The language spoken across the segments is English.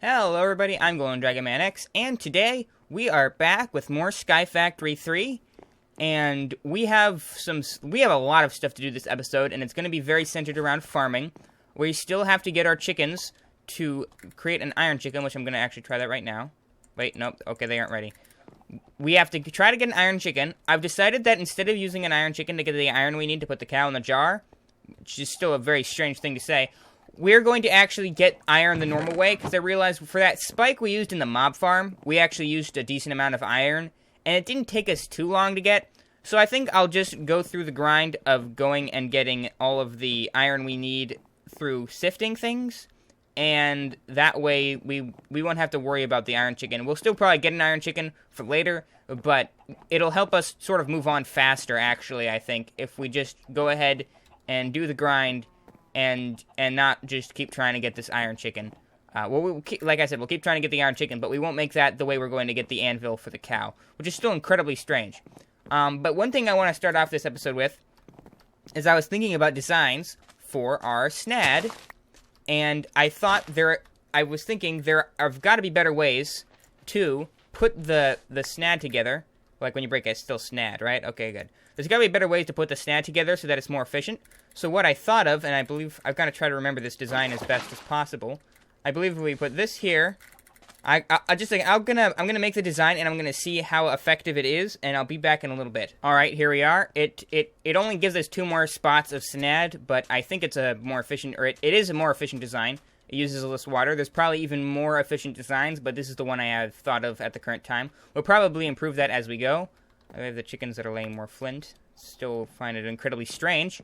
Hello everybody, I'm Golden Dragon Man X, and today we are back with more Sky Factory 3, and we have a lot of stuff to do this episode, and it's going to be very centered around farming. We still have to get our chickens to create an iron chicken, which I'm going to actually try that right now. Wait, nope, okay, they aren't ready. We have to try to get an iron chicken. I've decided that instead of using an iron chicken to get the iron we need to put the cow in the jar, which is still a very strange thing to say, we're going to actually get iron the normal way, because I realized for that spike we used in the mob farm, we actually used a decent amount of iron, and it didn't take us too long to get, so I think I'll just go through the grind of going and getting all of the iron we need through sifting things, and that way we won't have to worry about the iron chicken. We'll still probably get an iron chicken for later, but it'll help us sort of move on faster, actually, I think, if we just go ahead and do the grind and not just keep trying to get this iron chicken. Like I said, we'll keep trying to get the iron chicken, but we won't make that the way we're going to get the anvil for the cow, which is still incredibly strange. But one thing I want to start off this episode with is I was thinking about designs for our snad, and I was thinking there have got to be better ways to put the snad together. Like when you break it, it's still snad, right? Okay, good. There's got to be better ways to put the snad together so that it's more efficient. So what I thought of, and I believe I've got to try to remember this design as best as possible. I believe if we put this here, I'm gonna make the design, and I'm gonna see how effective it is, and I'll be back in a little bit. All right, here we are. It only gives us 2 more spots of snad, but I think it's a more efficient, or it is a more efficient design. It uses less water. There's probably even more efficient designs, but this is the one I have thought of at the current time. We'll probably improve that as we go. I have the chickens that are laying more flint. Still find it incredibly strange.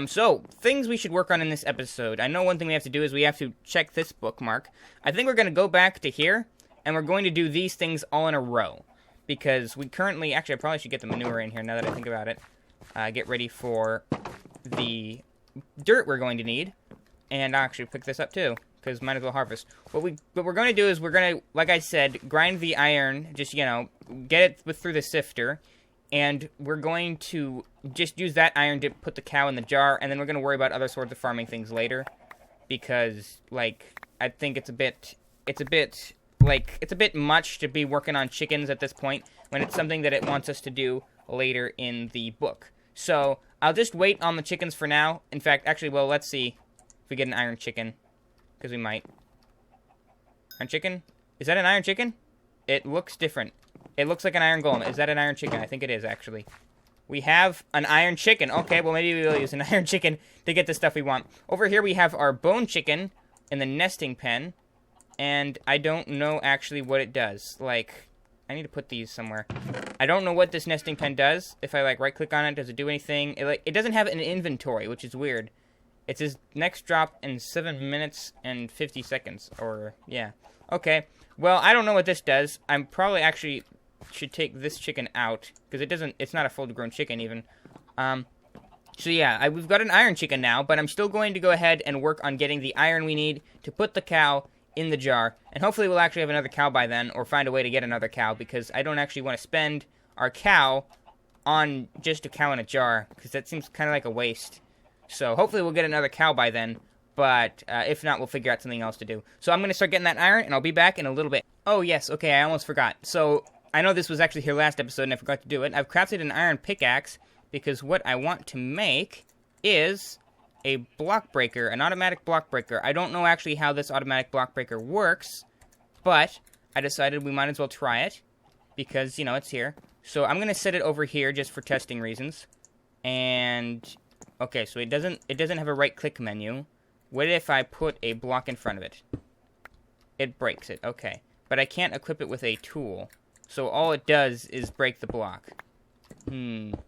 So, things we should work on in this episode. I know one thing we have to do is we have to check this bookmark. I think we're going to go back to here, and we're going to do these things all in a row. Because we currently... Actually, I probably should get the manure in here now that I think about it. Get ready for the dirt we're going to need. And I'll actually pick this up too, because might as well harvest. What we're going to do is we're going to, like I said, grind the iron, just, get it through the sifter. And we're going to just use that iron to put the cow in the jar, and then we're going to worry about other sorts of farming things later. Because, I think it's a bit much to be working on chickens at this point, when it's something that it wants us to do later in the book. So, I'll just wait on the chickens for now. In fact, actually, well, let's see if we get an iron chicken. Because we might. Iron chicken? Is that an iron chicken? It looks different. It looks like an iron golem. Is that an iron chicken? I think it is, actually. We have an iron chicken. Okay, well, maybe we'll use an iron chicken to get the stuff we want. Over here, we have our bone chicken in the nesting pen. And I don't know, actually, what it does. I need to put these somewhere. I don't know what this nesting pen does. If I, right-click on it, does it do anything? It doesn't have an inventory, which is weird. It says next drop in 7 minutes and 50 seconds. Or, yeah. Okay. Well, I don't know what this does. I'm probably actually... should take this chicken out, because it's not a full-grown chicken even. So yeah, we've got an iron chicken now, but I'm still going to go ahead and work on getting the iron we need to put the cow in the jar, and hopefully we'll actually have another cow by then, or find a way to get another cow, because I don't actually want to spend our cow on just a cow in a jar, because that seems kind of like a waste. So hopefully we'll get another cow by then, but if not, we'll figure out something else to do. So I'm going to start getting that iron, and I'll be back in a little bit. Oh yes, okay, I almost forgot. So... I know this was actually here last episode and I forgot to do it. I've crafted an iron pickaxe because what I want to make is a block breaker, an automatic block breaker. I don't know actually how this automatic block breaker works, but I decided we might as well try it because, it's here. So I'm going to set it over here just for testing reasons. And, okay, so it doesn't have a right-click menu. What if I put a block in front of it? It breaks it, okay. But I can't equip it with a tool. So all it does is break the block. Okay,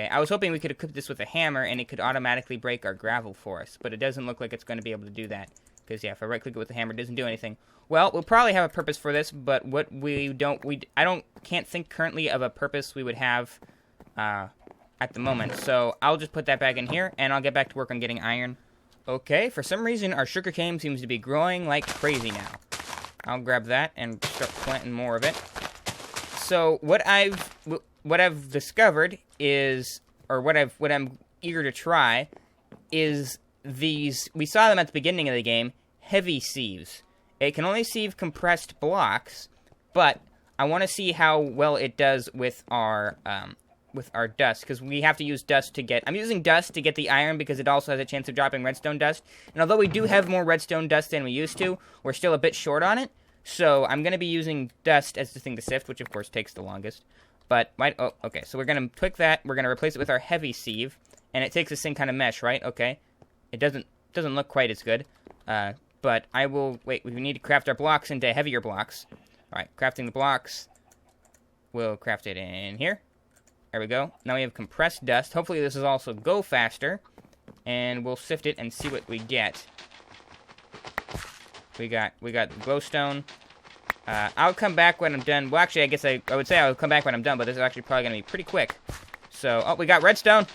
I was hoping we could equip this with a hammer and it could automatically break our gravel for us. But it doesn't look like it's going to be able to do that. Because, yeah, if I right-click it with the hammer, it doesn't do anything. Well, we'll probably have a purpose for this, but what can't think currently of a purpose we would have at the moment. So I'll just put that back in here, and I'll get back to work on getting iron. Okay, for some reason, our sugarcane seems to be growing like crazy now. I'll grab that and start planting more of it. So what I've discovered is, or what I'm eager to try, is these. We saw them at the beginning of the game. heavy sieves. It can only sieve compressed blocks, but I want to see how well it does with our dust, because we have to use dust to get... I'm using dust to get the iron because it also has a chance of dropping redstone dust. And although we do have more redstone dust than we used to, we're still a bit short on it. So I'm going to be using dust as the thing to sift, which of course takes the longest. But, oh, okay, so we're going to pick that, we're going to replace it with our heavy sieve, and it takes the same kind of mesh, right? Okay. It doesn't look quite as good, but I will... Wait, we need to craft our blocks into heavier blocks. Alright, crafting the blocks. We'll craft it in here. There we go. Now we have compressed dust. Hopefully this will also go faster. And we'll sift it and see what we get. We got glowstone. I'll come back when I'm done. Well, actually, I guess I would say I'll come back when I'm done, but this is actually probably going to be pretty quick. So, oh, we got redstone.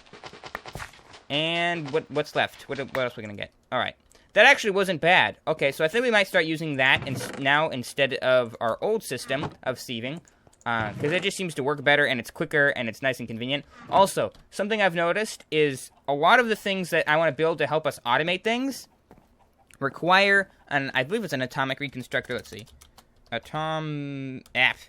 And what's left? What else are we going to get? Alright. That actually wasn't bad. Okay, so I think we might start using that now instead of our old system of sieving. Because it just seems to work better, and it's quicker, and it's nice and convenient. Also, something I've noticed is a lot of the things that I want to build to help us automate things require, I believe it's an atomic reconstructor, let's see. Atomic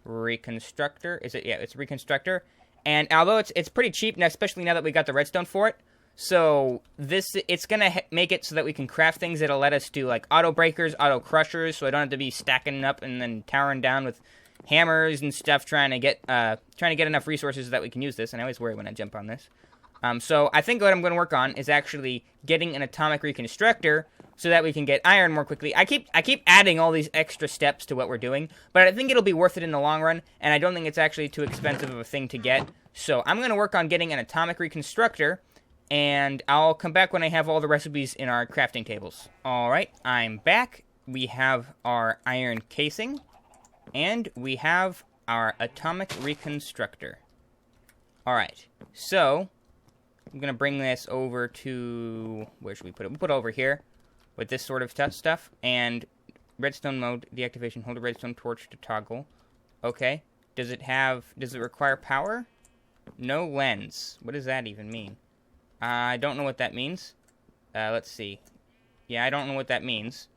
reconstructor, is it? Yeah, it's a reconstructor. And although it's pretty cheap, especially now that we got the redstone for it, so it's gonna make it so that we can craft things that'll let us do like auto breakers, auto crushers, so I don't have to be stacking up and then towering down with hammers and stuff trying to get enough resources so that we can use this. And I always worry when I jump on this. So I think what I'm going to work on is actually getting an atomic reconstructor so that we can get iron more quickly. I keep adding all these extra steps to what we're doing, but I think it'll be worth it in the long run, and I don't think it's actually too expensive of a thing to get. So I'm going to work on getting an atomic reconstructor, and I'll come back when I have all the recipes in our crafting tables. Alright, I'm back. We have our iron casing, and we have our atomic reconstructor. Alright, so I'm going to bring this over to... Where should we put it? We'll put it over here with this sort of stuff. And redstone mode, deactivation, hold a redstone torch to toggle. Okay. Does it require power? No lens. What does that even mean? I don't know what that means. Let's see. Yeah, I don't know what that means.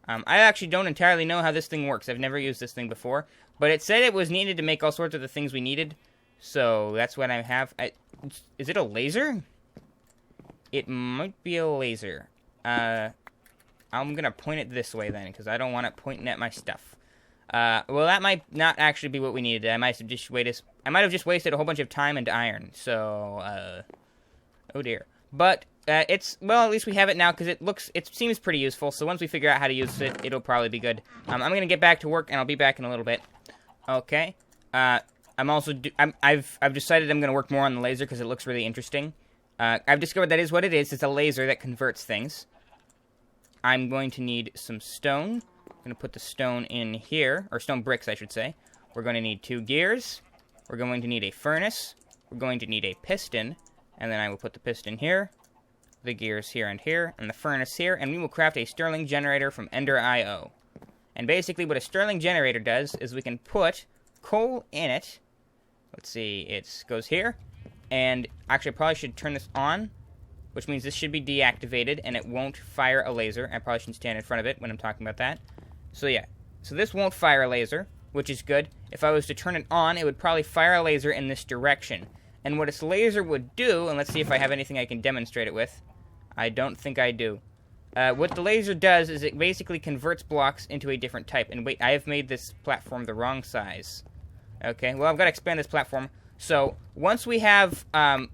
I actually don't entirely know how this thing works. I've never used this thing before. But it said it was needed to make all sorts of the things we needed. So that's what I have. Is it a laser? It might be a laser. I'm going to point it this way then, because I don't want it pointing at my stuff. Well, that might not actually be what we needed. I might have just wasted a whole bunch of time and iron. So, oh dear. But well, at least we have it now because it seems pretty useful. So once we figure out how to use it, it'll probably be good. I'm gonna get back to work, and I'll be back in a little bit. Okay. I've decided I'm gonna work more on the laser because it looks really interesting. I've discovered that is what it is. It's a laser that converts things. I'm going to need some stone. I'm gonna put the stone in here, or stone bricks, I should say. We're going to need 2 gears. We're going to need a furnace. We're going to need a piston. And then I will put the piston here, the gears here, and the furnace here, and we will craft a Stirling generator from Ender.io. And basically what a Stirling generator does is we can put coal in it. Let's see, it goes here. And actually I probably should turn this on, which means this should be deactivated, and it won't fire a laser. I probably shouldn't stand in front of it when I'm talking about that. So yeah, so this won't fire a laser, which is good. If I was to turn it on, it would probably fire a laser in this direction. And what its laser would do, and let's see if I have anything I can demonstrate it with. I don't think I do. What the laser does is it basically converts blocks into a different type. And wait, I have made this platform the wrong size. Okay, well, I've got to expand this platform. So, once we have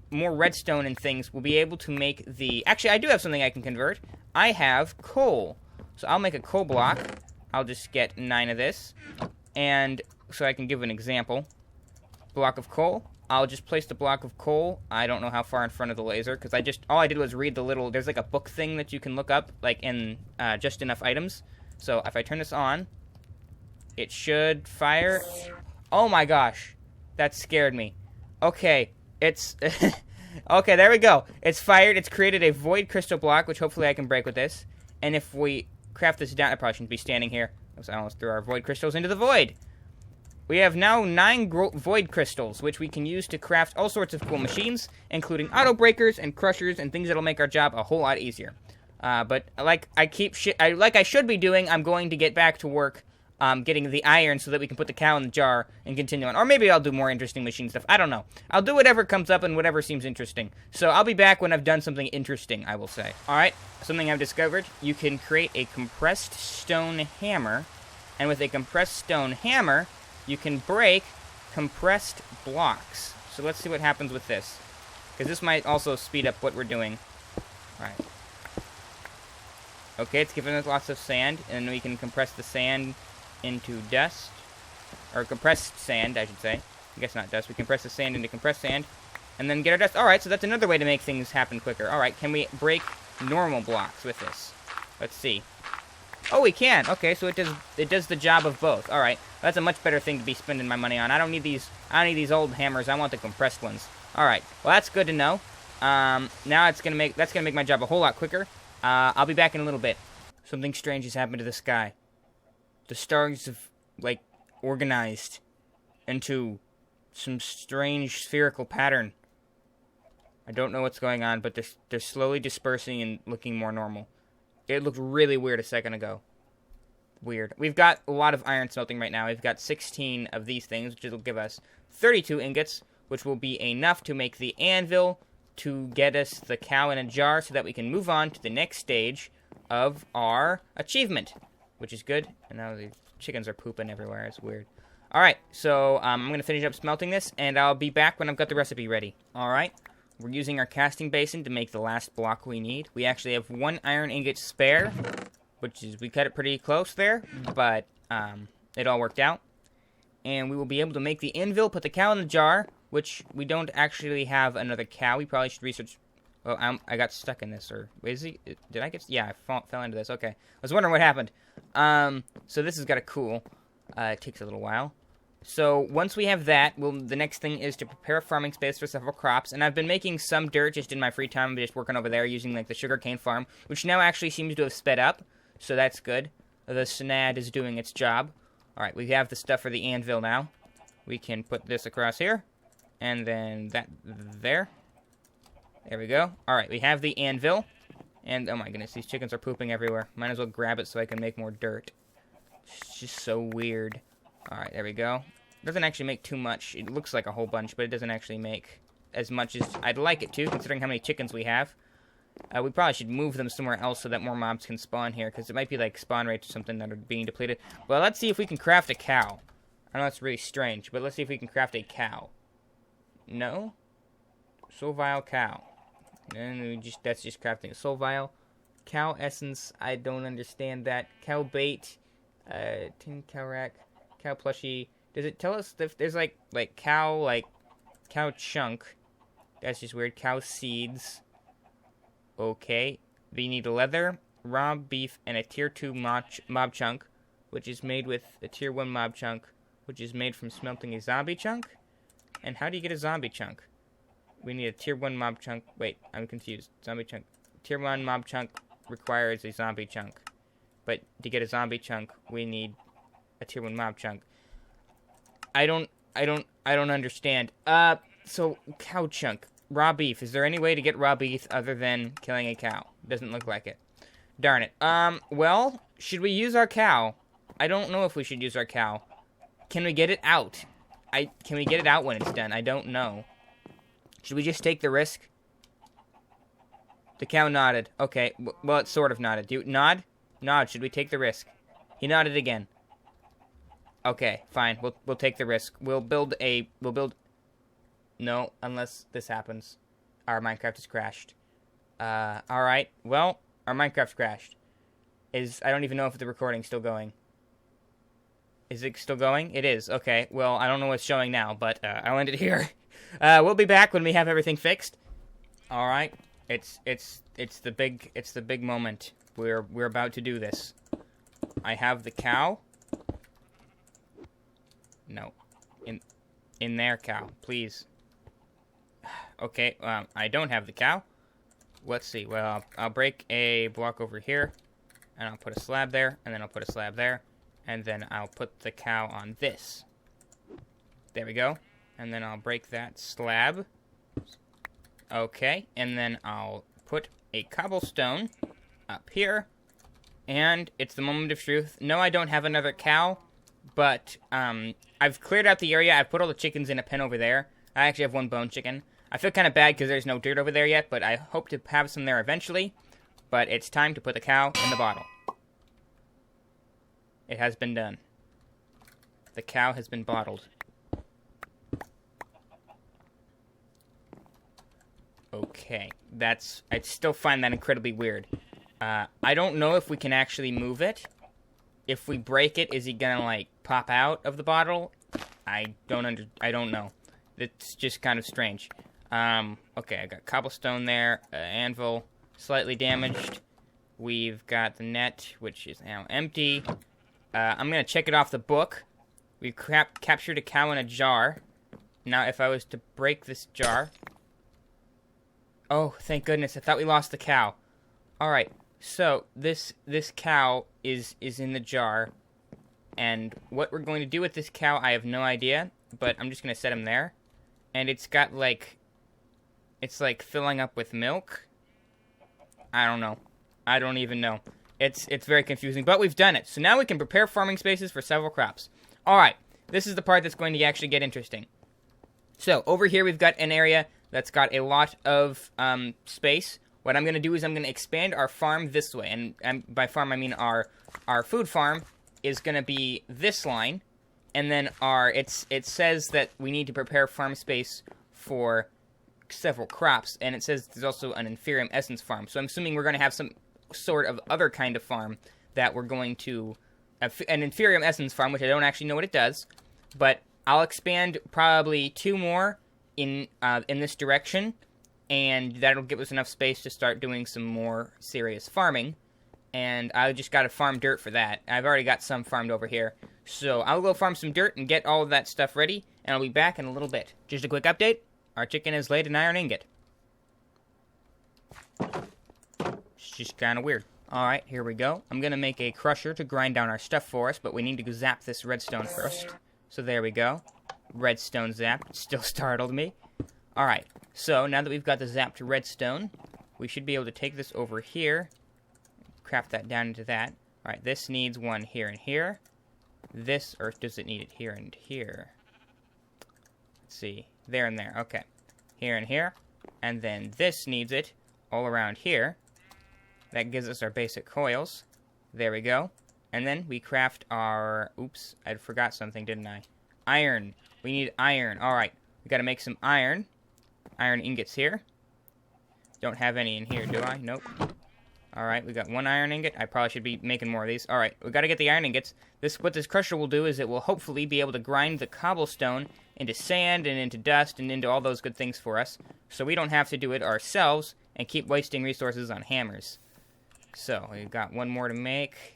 more redstone and things, we'll be able to make the... Actually, I do have something I can convert. I have coal. So, I'll make a coal block. I'll just get 9 of this. And so I can give an example. Block of coal. I'll just place the block of coal. I don't know how far in front of the laser, because all I did was read the little... There's like a book thing that you can look up, like in just enough items. So, if I turn this on, it should fire... Oh my gosh. That scared me. Okay, it's... okay, there we go. It's fired. It's created a void crystal block, which hopefully I can break with this. And if we craft this down... I probably shouldn't be standing here. I almost threw our void crystals into the void. We have now 9 void crystals, which we can use to craft all sorts of cool machines, including auto breakers and crushers and things that'll make our job a whole lot easier. But like I should be doing, I'm going to get back to work getting the iron so that we can put the cow in the jar and continue on. Or maybe I'll do more interesting machine stuff. I don't know. I'll do whatever comes up and whatever seems interesting. So I'll be back when I've done something interesting, I will say. Alright, something I've discovered. You can create a compressed stone hammer. And with a compressed stone hammer, you can break compressed blocks. So let's see what happens with this. Because this might also speed up what we're doing. Alright. Okay, it's giving us lots of sand. And we can compress the sand into dust, or compressed sand, I should say. I guess not dust. We compress the sand into compressed sand, and then get our dust. Alright, so that's another way to make things happen quicker. Alright, can we break normal blocks with this? Let's see. Oh, we can. Okay, so it does the job of both. Alright, that's a much better thing to be spending my money on. I don't need these old hammers. I want the compressed ones. Alright, well that's good to know. Now that's gonna make my job a whole lot quicker. I'll be back in a little bit. Something strange has happened to the sky. The stars have, like, organized into some strange spherical pattern. I don't know what's going on, but they're slowly dispersing and looking more normal. It looked really weird a second ago. Weird. We've got a lot of iron smelting right now. We've got 16 of these things, which will give us 32 ingots, which will be enough to make the anvil to get us the cow in a jar so that we can move on to the next stage of our achievement. Which is good. And now the chickens are pooping everywhere. It's weird. Alright, so I'm going to finish up smelting this, and I'll be back when I've got the recipe ready. Alright, we're using our casting basin to make the last block we need. We actually have 1 iron ingot spare, which is, we cut it pretty close there, but it all worked out. And we will be able to make the anvil, put the cow in the jar, which we don't actually have another cow. We probably should research... Oh, I got stuck in this, or is he? Did I get? Yeah, I fell into this. Okay, I was wondering what happened. So this has got to cool. It takes a little while. So once we have that, the next thing is to prepare a farming space for several crops. And I've been making some dirt just in my free time. I'm just working over there using like the sugarcane farm, which now actually seems to have sped up. So that's good. The Snad is doing its job. All right, we have the stuff for the anvil now. We can put this across here, and then that there. There we go. Alright, we have the anvil. And, oh my goodness, these chickens are pooping everywhere. Might as well grab it so I can make more dirt. It's just so weird. Alright, there we go. Doesn't actually make too much. It looks like a whole bunch, but it doesn't actually make as much as I'd like it to, considering how many chickens we have. We probably should move them somewhere else so that more mobs can spawn here, because it might be like spawn rates or something that are being depleted. Well, let's see if we can craft a cow. I know that's really strange, but let's see if we can craft a cow. No? Sovile cow. And that's just crafting a soul vial. Cow essence, I don't understand that. Cow bait, tin cow rack, cow plushie. Does it tell us if there's like cow chunk? That's just weird. Cow seeds. Okay. We need leather, raw beef, and a tier 2 mob chunk, which is made with a tier 1 mob chunk, which is made from smelting a zombie chunk. And how do you get a zombie chunk? We need a tier 1 mob chunk. Wait, I'm confused. Zombie chunk. Tier 1 mob chunk requires a zombie chunk. But to get a zombie chunk, we need a tier 1 mob chunk. I don't understand. So cow chunk. Raw beef. Is there any way to get raw beef other than killing a cow? Doesn't look like it. Darn it. Well, should we use our cow? I don't know if we should use our cow. Can we get it out? Can we get it out when it's done? I don't know. Should we just take the risk? The cow nodded. Okay, well, it sort of nodded. Do you nod? Nod, should we take the risk? He nodded again. Okay, fine. We'll take the risk. We'll build... No, unless this happens. Our Minecraft has crashed. Alright. Well, our Minecraft crashed. I don't even know if the recording's still going. Is it still going? It is. Okay, well, I don't know what's showing now, but I'll end it here. We'll be back when we have everything fixed. All right, it's the big moment. We're about to do this. I have the cow. No, in there, cow, please. Okay, I don't have the cow. Let's see. Well, I'll break a block over here, and I'll put a slab there, and then I'll put a slab there, and then I'll put the cow on this. There we go. And then I'll break that slab. Okay, and then I'll put a cobblestone up here. And it's the moment of truth. No, I don't have another cow, but I've cleared out the area. I've put all the chickens in a pen over there. I actually have one bone chicken. I feel kind of bad because there's no dirt over there yet, but I hope to have some there eventually. But it's time to put the cow in the bottle. It has been done. The cow has been bottled. Okay, I still find that incredibly weird. I don't know if we can actually move it. If we break it, is he gonna, like, pop out of the bottle? I don't know. It's just kind of strange. Okay, I got cobblestone there, anvil, slightly damaged. We've got the net, which is now empty. I'm gonna check it off the book. We've captured a cow in a jar. Now, if I was to break this jar... Oh, thank goodness, I thought we lost the cow. Alright, so this cow is in the jar. And what we're going to do with this cow, I have no idea. But I'm just going to set him there. And it's got, like... It's, like, filling up with milk. I don't know. I don't even know. It's very confusing, but we've done it. So now we can prepare farming spaces for several crops. Alright, this is the part that's going to actually get interesting. So, over here we've got an area that's got a lot of space. What I'm going to do is I'm going to expand our farm this way. And by farm, I mean our food farm is going to be this line. And then it says that we need to prepare farm space for several crops. And it says there's also an inferium essence farm. So I'm assuming we're going to have some sort of other kind of farm that we're going to... an inferium essence farm, which I don't actually know what it does. But I'll expand probably 2 more in this direction, and that'll give us enough space to start doing some more serious farming. And I just got to farm dirt for that. I've already got some farmed over here. So I'll go farm some dirt and get all of that stuff ready, and I'll be back in a little bit. Just a quick update. Our chicken has laid an iron ingot. It's just kind of weird. Alright, here we go. I'm going to make a crusher to grind down our stuff for us, but we need to zap this redstone first. So there we go. Redstone zap. Still startled me. Alright, so now that we've got the zapped redstone, we should be able to take this over here. Craft that down into that. Alright, this needs one here and here. This, or does it need it here and here? Let's see. There and there. Okay. Here and here. And then this needs it all around here. That gives us our basic coils. There we go. And then we craft our... Oops, I forgot something, didn't I? Iron. We need iron. Alright, we gotta make some iron. Iron ingots here. Don't have any in here, do I? Nope. Alright, we got 1 iron ingot. I probably should be making more of these. Alright, we gotta get the iron ingots. What this crusher will do is it will hopefully be able to grind the cobblestone into sand and into dust and into all those good things for us. So we don't have to do it ourselves and keep wasting resources on hammers. So, we've got 1 more to make.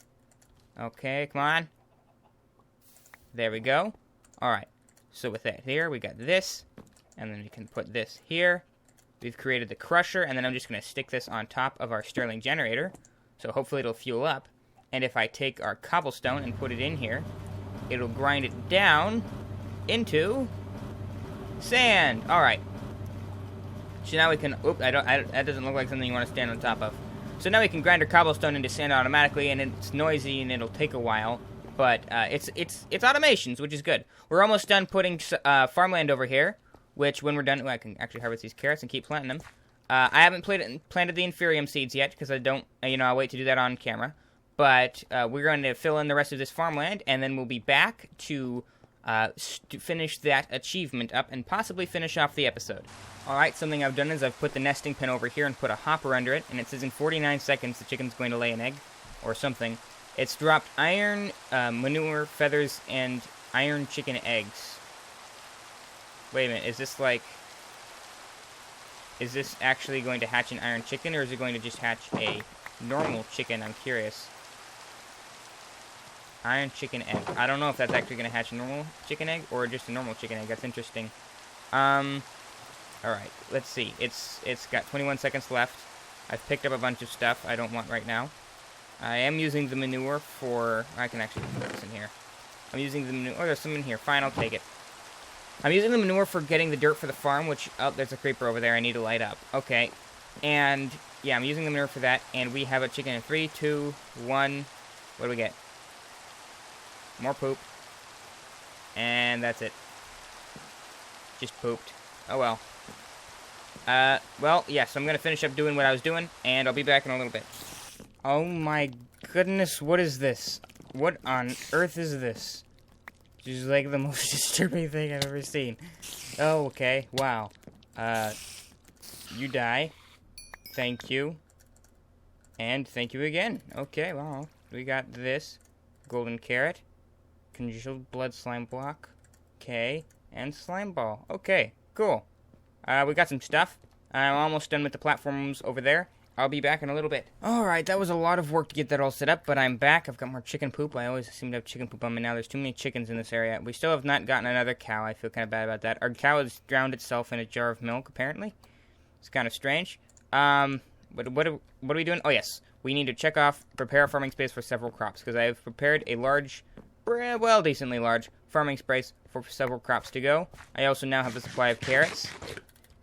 Okay, come on. There we go. Alright, so with that here, we got this. And then we can put this here. We've created the crusher, and then I'm just going to stick this on top of our Stirling generator. So hopefully it'll fuel up. And if I take our cobblestone and put it in here, it'll grind it down into sand. Alright. So now we can... Oop, that doesn't look like something you want to stand on top of. So now we can grind our cobblestone into sand automatically, and it's noisy and it'll take a while. But it's automations, which is good. We're almost done putting farmland over here, which when we're done, I can actually harvest these carrots and keep planting them. I haven't planted the inferium seeds yet because I don't, I'll wait to do that on camera. But we're going to fill in the rest of this farmland, and then we'll be back to finish that achievement up and possibly finish off the episode. Alright, something I've done is I've put the nesting pen over here and put a hopper under it, and it says in 49 seconds the chicken's going to lay an egg, or something. It's dropped iron, manure, feathers, and iron chicken eggs. Wait a minute, is this actually going to hatch an iron chicken, or is it going to just hatch a normal chicken? I'm curious. Iron chicken egg. I don't know if that's actually going to hatch a normal chicken egg, or just a normal chicken egg. That's interesting. Alright, let's see. It's got 21 seconds left. I've picked up a bunch of stuff I don't want right now. I am using the manure for... I can actually put this in here. I'm using the manure... Oh, there's some in here. Fine, I'll take it. I'm using the manure for getting the dirt for the farm, which... Oh, there's a creeper over there I need to light up. Okay. And Yeah, I'm using the manure for that, and we have a chicken in 3, 2, 1. What do we get? More poop. And that's it. Just pooped. Oh, well. Well, yes, I'm going to finish up doing what I was doing, and I'll be back in a little bit. Oh my goodness, what is this? What on earth is this? This is like the most disturbing thing I've ever seen. Oh, okay, wow. You die. Thank you. And thank you again. Okay, well, we got this. Golden carrot. Congealed blood slime block. Okay. And slime ball. Okay, cool. We got some stuff. I'm almost done with the platforms over there. I'll be back in a little bit. Alright, that was a lot of work to get that all set up, but I'm back. I've got more chicken poop. I always seem to have chicken poop on me now. There's too many chickens in this area. We still have not gotten another cow. I feel kind of bad about that. Our cow has drowned itself in a jar of milk, apparently. It's kind of strange. But what are we doing? Oh, yes. We need to prepare a farming space for several crops, because I have prepared a large, well, decently large farming space for several crops to go. I also now have a supply of carrots.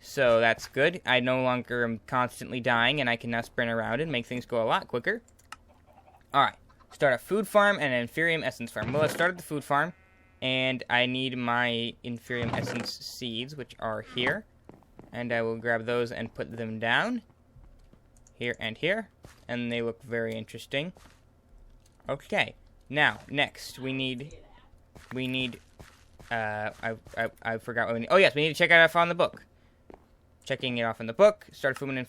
So that's good. I no longer am constantly dying, and I can now sprint around and make things go a lot quicker. Alright. Start a food farm and an Inferium Essence farm. Well, I started the food farm, and I need my Inferium Essence seeds, which are here. And I will grab those and put them down. Here and here. And they look very interesting. Okay. Now, next, we need... I forgot what we need. Oh, yes, we need to check it off on the book. Checking it off in the book. Start a food and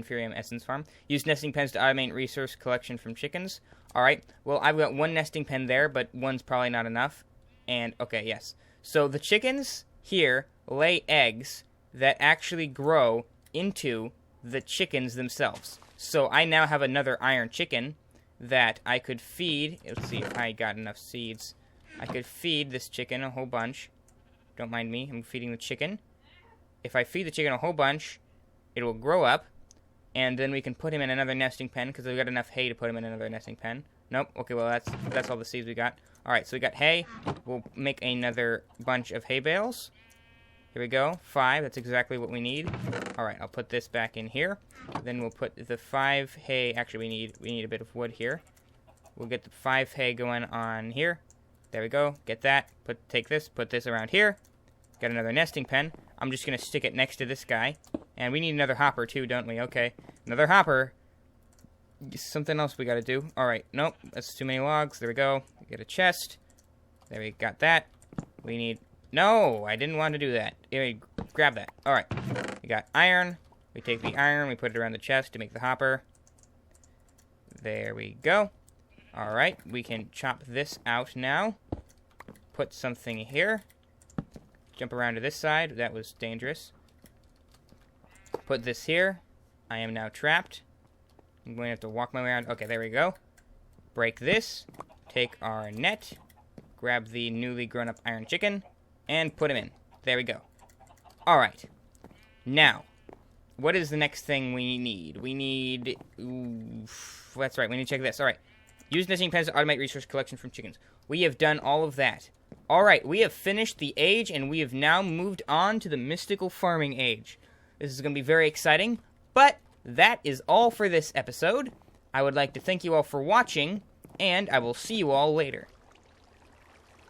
Inferium Essence farm. Use nesting pens to automate resource collection from chickens. Alright, well, I've got one nesting pen there, but one's probably not enough. And, okay, yes. So the chickens here lay eggs that actually grow into the chickens themselves. So I now have another iron chicken that I could feed. Let's see if I got enough seeds. I could feed this chicken a whole bunch. Don't mind me, I'm feeding the chicken. If I feed the chicken a whole bunch, it will grow up, and then we can put him in another nesting pen, because we've got enough hay to put him in another nesting pen. Nope, okay, well, that's all the seeds we got. Alright, so we got hay. We'll make another bunch of hay bales. Here we go, 5, that's exactly what we need. Alright, I'll put this back in here. Then we'll put the 5 hay, actually we need a bit of wood here. We'll get the 5 hay going on here. There we go, get that, take this, put this around here. Got another nesting pen. I'm just going to stick it next to this guy. And we need another hopper too, don't we? Okay. Another hopper. Something else we got to do. Alright, nope. That's too many logs. There we go. We get a chest. There we got that. We need... No! I didn't want to do that. Anyway, grab that. Alright. We got iron. We take the iron. We put it around the chest to make the hopper. There we go. Alright. We can chop this out now. Put something here. Jump around to this side. That was dangerous. Put this here. I am now trapped. I'm going to have to walk my way around. Okay, there we go. Break this. Take our net. Grab the newly grown up iron chicken. And put him in. There we go. Alright. Now, what is the next thing we need? We need... Ooh, that's right, we need to check this. Alright. Use nesting pens to automate resource collection from chickens. We have done all of that. Alright, we have finished the age, and we have now moved on to the mystical farming age. This is going to be very exciting, but that is all for this episode. I would like to thank you all for watching, and I will see you all later.